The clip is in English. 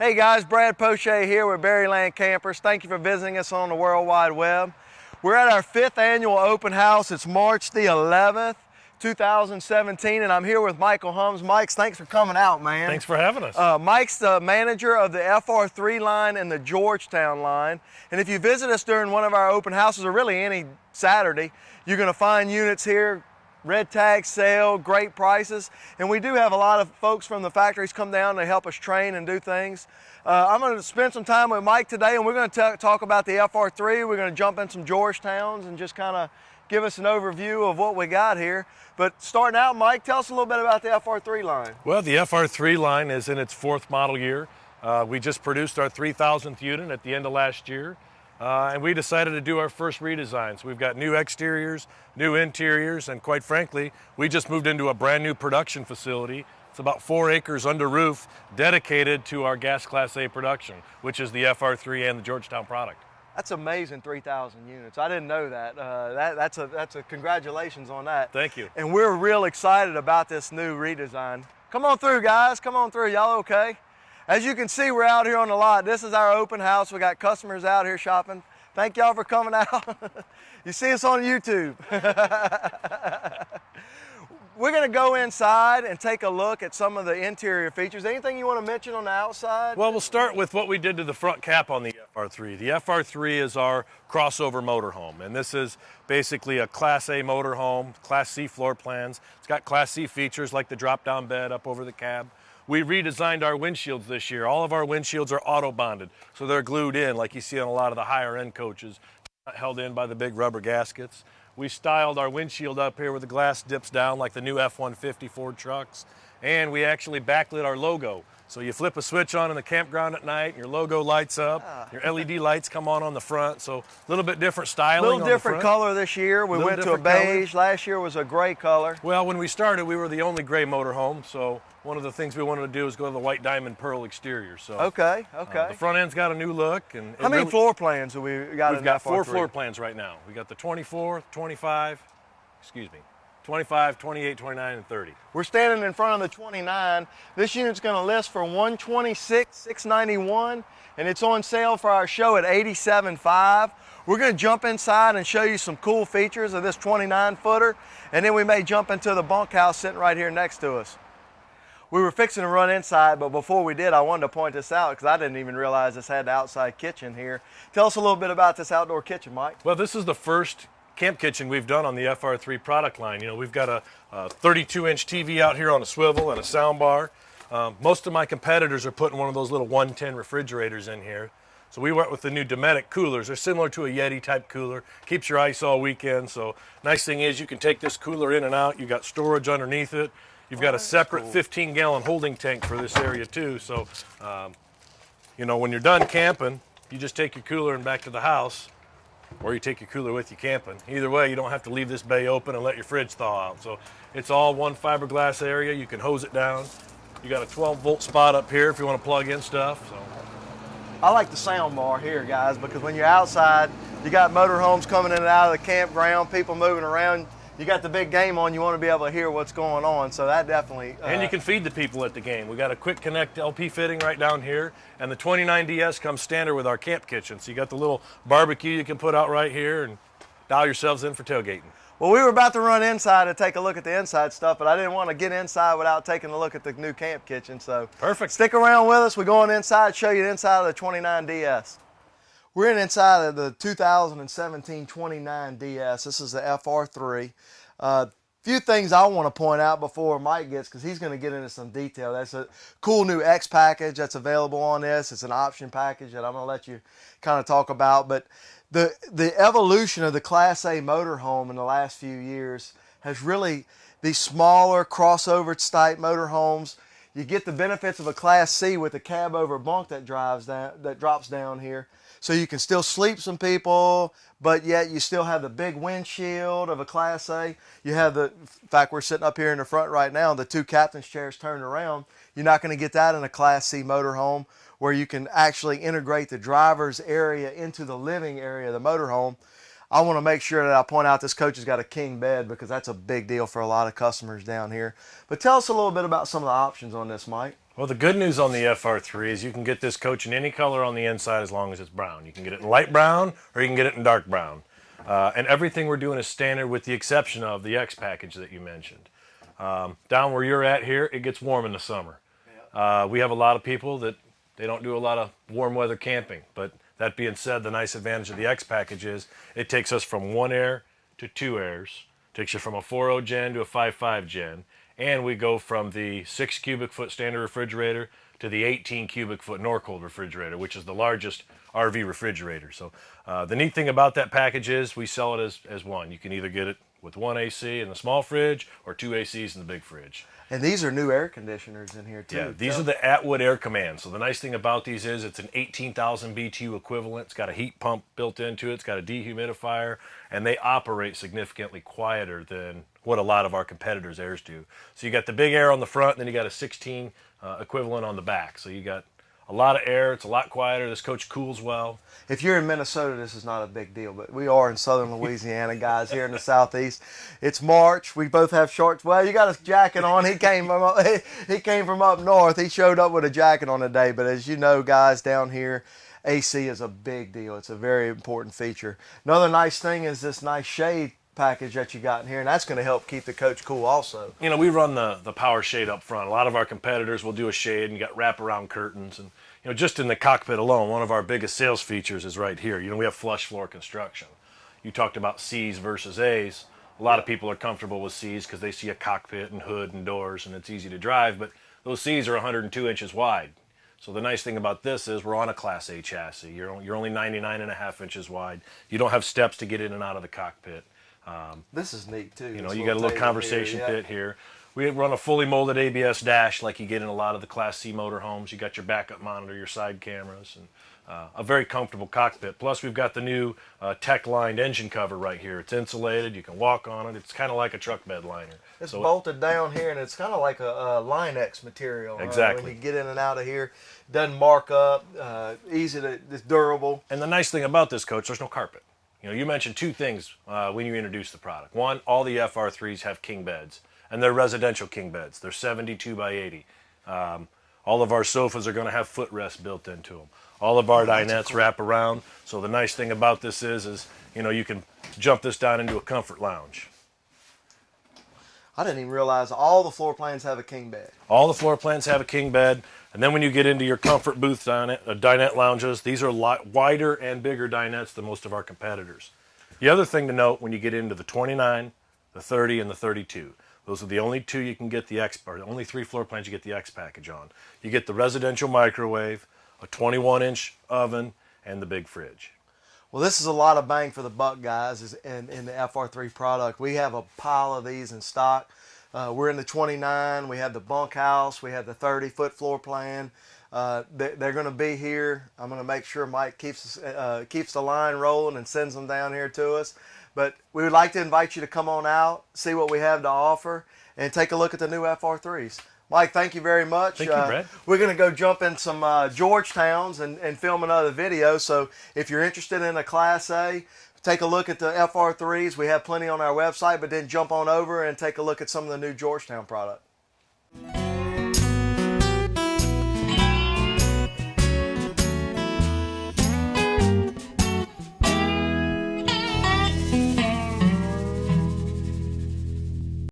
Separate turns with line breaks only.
Hey guys, Brad Poche here with Berryland Campers. Thank you for visiting us on the World Wide Web. We're at our 5th annual open house. It's March the 11th, 2017, and I'm here with Michael Hums. Mike, thanks for coming out, man.
Thanks for having us.
Mike's the manager of the FR3 line and the Georgetown line. And if you visit us during one of our open houses, or really any Saturday, you're going to find units here, red tag sale, great prices, and we do have a lot of folks from the factories come down to help us train and do things. I'm going to spend some time with Mike today, and we're going to talk about the FR3. We're going to jump in some Georgetowns and just kind of give us an overview of what we got here. But starting out, Mike, tell us a little bit about the FR3 line.
Well, the FR3 line is in its 4th model year. We just produced our 3,000th unit at the end of last year. And we decided to do our first redesigns. We've got new exteriors, new interiors, and quite frankly, we just moved into a brand new production facility. It's about 4 acres under roof dedicated to our gas class A production, which is the FR3 and the Georgetown product.
That's amazing, 3,000 units. I didn't know that. That's a congratulations on that.
Thank you.
And we're real excited about this new redesign. Come on through, guys. Come on through. Y'all okay? As you can see, we're out here on the lot. This is our open house. We got customers out here shopping. Thank y'all for coming out. You see us on YouTube. We're going to go inside and take a look at some of the interior features. Anything you want to mention on the outside?
Well, we'll start with what we did to the front cap on the FR3. The FR3 is our crossover motorhome, and this is basically a Class A motorhome, Class C floor plans. It's got Class C features like the drop-down bed up over the cab. We redesigned our windshields this year. All of our windshields are auto bonded, so they're glued in like you see on a lot of the higher end coaches, not held in by the big rubber gaskets. We styled our windshield up here where the glass dips down like the new F-150 Ford trucks, and we actually backlit our logo. So you flip a switch on in the campground at night, and your logo lights up. Your LED lights come on the front, so a little bit different styling.
A little different color this year. We went to a beige. Color. Last year was a gray color.
Well, when we started, we were the only gray motorhome, so one of the things we wanted to do is go to the white diamond pearl exterior. So
okay.
The front end's got a new look. And
how many floor plans have we got?
We've got 4 floor plans right now. We got the 24, 25, 25, 28, 29, and 30.
We're standing in front of the 29. This unit's going to list for $126,691, and it's on sale for our show at $87,500. We're going to jump inside and show you some cool features of this 29-footer, and then we may jump into the bunkhouse sitting right here next to us. We were fixing to run inside, but before we did, I wanted to point this out because I didn't even realize this had the outside kitchen here. Tell us a little bit about this outdoor kitchen, Mike.
Well, this is the first camp kitchen we've done on the FR3 product line. You know, we've got a 32-inch TV out here on a swivel and a sound bar. Most of my competitors are putting one of those little 110 refrigerators in here. So we went with the new Dometic Coolers. They're similar to a Yeti type cooler. Keeps your ice all weekend. So nice thing is you can take this cooler in and out. You've got storage underneath it. You've got a separate 15-gallon holding tank for this area too. So, you know, when you're done camping, you just take your cooler and back to the house, or you take your cooler with you camping. Either way, you don't have to leave this bay open and let your fridge thaw out. So it's all one fiberglass area. You can hose it down. You got a 12-volt spot up here if you want to plug in stuff. So
I like the sound bar here, guys, because when you're outside, you got motorhomes coming in and out of the campground, people moving around. You got the big game on, you want to be able to hear what's going on, so that definitely...
And you can feed the people at the game. We got a quick connect LP fitting right down here, and the 29DS comes standard with our camp kitchen. So you got the little barbecue you can put out right here and dial yourselves in for tailgating.
Well, we were about to run inside to take a look at the inside stuff, but I didn't want to get inside without taking a look at the new camp kitchen, so...
Perfect.
Stick around with us. We're going inside, show you the inside of the 29DS. We're inside of the 2017 29DS. This is the FR3. Few things I want to point out before Mike gets, because he's going to get into some detail. That's a cool new X package that's available on this. It's an option package that I'm going to let you kind of talk about. But the evolution of the Class A motorhome in the last few years has really, these smaller crossover type motorhomes, you get the benefits of a Class C with the cab over bunk that drops down here. So you can still sleep some people, but yet you still have the big windshield of a Class A. You have the, in fact, we're sitting up here in the front right now, the 2 captain's chairs turned around. You're not going to get that in a Class C motorhome where you can actually integrate the driver's area into the living area of the motorhome. I want to make sure that I point out this coach has got a king bed because that's a big deal for a lot of customers down here. But tell us a little bit about some of the options on this, Mike.
Well, the good news on the FR3 is you can get this coach in any color on the inside as long as it's brown. You can get it in light brown or you can get it in dark brown. And everything we're doing is standard with the exception of the X package that you mentioned. Down where you're at here, it gets warm in the summer. We have a lot of people that they don't do a lot of warm weather camping. But that being said, the nice advantage of the X package is it takes us from 1 air to 2 airs. Takes you from a 4.0 gen to a 5.5 gen. And we go from the 6 cubic foot standard refrigerator to the 18 cubic foot Norcold refrigerator, which is the largest RV refrigerator. So the neat thing about that package is we sell it as one. You can either get it with 1 AC in the small fridge or 2 ACs in the big fridge.
And these are new air conditioners in here too.
Yeah, these are the Atwood air commands. So the nice thing about these is it's an 18,000 BTU equivalent. It's got a heat pump built into it. It's got a dehumidifier, and they operate significantly quieter than what a lot of our competitors' airs do. So you got the big air on the front, and then you got a 16 equivalent on the back. So you got a lot of air. It's a lot quieter. This coach cools well.
If you're in Minnesota, this is not a big deal, but we are in southern Louisiana, guys, here in the southeast. It's March. We both have shorts. Well, you got a jacket on. He came from up north. He showed up with a jacket on today, but as you know, guys, down here, AC is a big deal. It's a very important feature. Another nice thing is this nice shade package that you got in here, and that's going to help keep the coach cool also.
You know, we run the power shade up front. A lot of our competitors will do a shade, and you got wraparound curtains. And you know, just in the cockpit alone, one of our biggest sales features is right here. You know, we have flush floor construction. You talked about C's versus A's. A lot of people are comfortable with C's because they see a cockpit and hood and doors, and it's easy to drive, but those C's are 102 inches wide. So the nice thing about this is we're on a Class A chassis. You're only 99.5 inches wide. You don't have steps to get in and out of the cockpit.
This is neat too.
You know, you got a little conversation pit here. We run a fully molded ABS dash like you get in a lot of the Class C motorhomes. You got your backup monitor, your side cameras, and a very comfortable cockpit. Plus, we've got the new tech-lined engine cover right here. It's insulated. You can walk on it. It's kind of like a truck bed liner.
It's bolted down here, and it's kind of like a Line-X material.
Exactly.
When you get in and out of here, it doesn't mark up. It's durable.
And the nice thing about this coach, there's no carpet. You know, you mentioned two things when you introduced the product. One, all the FR3s have king beds, and they're residential king beds. They're 72 by 80. All of our sofas are going to have footrests built into them. All of our dinettes wrap around. So the nice thing about this is you know, you can jump this down into a comfort lounge.
I didn't even realize all the floor plans have a king bed.
All the floor plans have a king bed. And then when you get into your comfort booth dinette lounges, these are a lot wider and bigger dinettes than most of our competitors. The other thing to note when you get into the 29, the 30, and the 32, those are the only two you can get the X, or the only 3 floor plans you get the X package on. You get the residential microwave, a 21-inch oven, and the big fridge.
Well, this is a lot of bang for the buck, guys, in the FR3 product. We have a pile of these in stock. We're in the 29. We have the bunkhouse. We have the 30-foot floor plan. They're going to be here. I'm going to make sure Mike keeps the line rolling and sends them down here to us. But we would like to invite you to come on out, see what we have to offer, and take a look at the new FR3s. Mike, thank you very much.
Thank you, Brad.
We're going to go jump in some Georgetowns and film another video. So if you're interested in a Class A, take a look at the FR3s. We have plenty on our website, but then jump on over and take a look at some of the new Georgetown product.